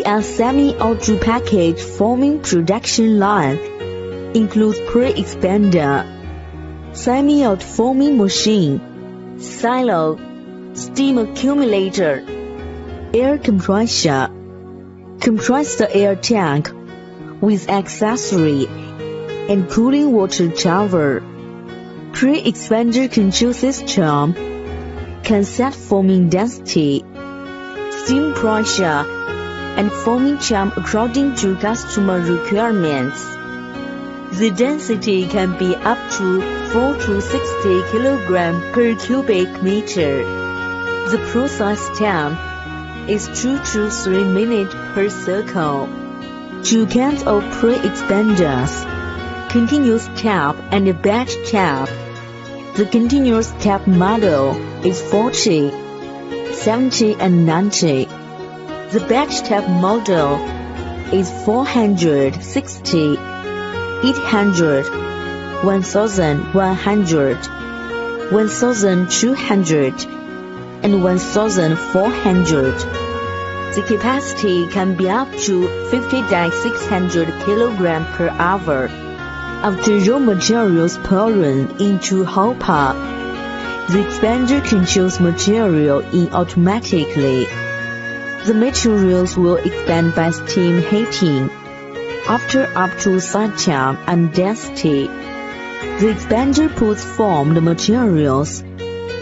a semi-auto package forming production line includes pre-expander, semi-auto forming machine, silo, steam accumulator, air compressor, compressor air tank with accessory, and cooling water tower. Pre-expander control system can set forming density, steam pressure, and forming temp according to customer requirements. The density can be up to 4 to 60 kg per cubic meter. The process time is 2 to 3 minutes per circle. Two kinds of pre-expanders: continuous tap and batch tap. The continuous tap model is 40, 70 and 90. The batch tap model is 460, 800, 1100, 1200, and 1400. The capacity can be up to 50-600 kg per hour. After raw materials pouring into hopper, the expander controls material automatically. The materials will expand by steam heating. After up to set time and density, the expander puts formed materials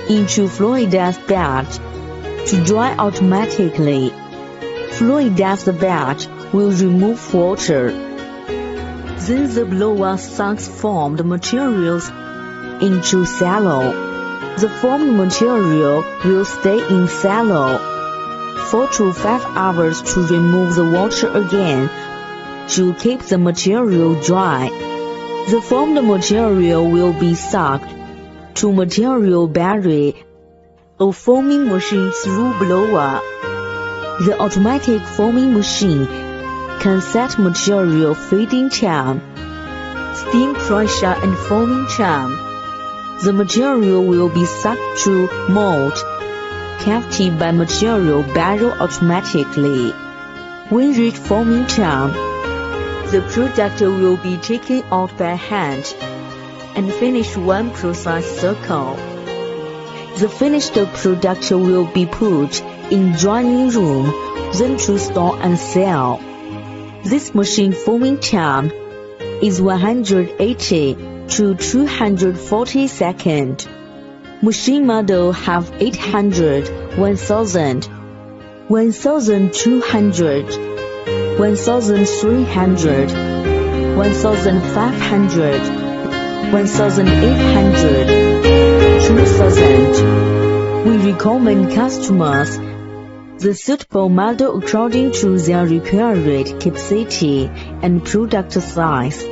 into fluidized bed to dry automatically. Fluidized bed will remove water. Then the blower sucks formed materials into silo. The formed material will stay in silo 4 to 5 hours to remove the water again to keep the material dry. The formed material will be sucked to material barrier or forming machine through blower. The automatic forming machine can set material feeding time, steam pressure and forming time. The material will be sucked to mold cavity by material barrel automatically. When reach forming time, the product will be taken out by hand and finish one process circle. The finished product will be put in drying room, then to store and sell. This machine forming time is 180 to 240 seconds. Machine model have 800, 1000, 1200, 1300, 1500, 1800, 2000. We recommend customers the suitable model according to their required capacity and product size.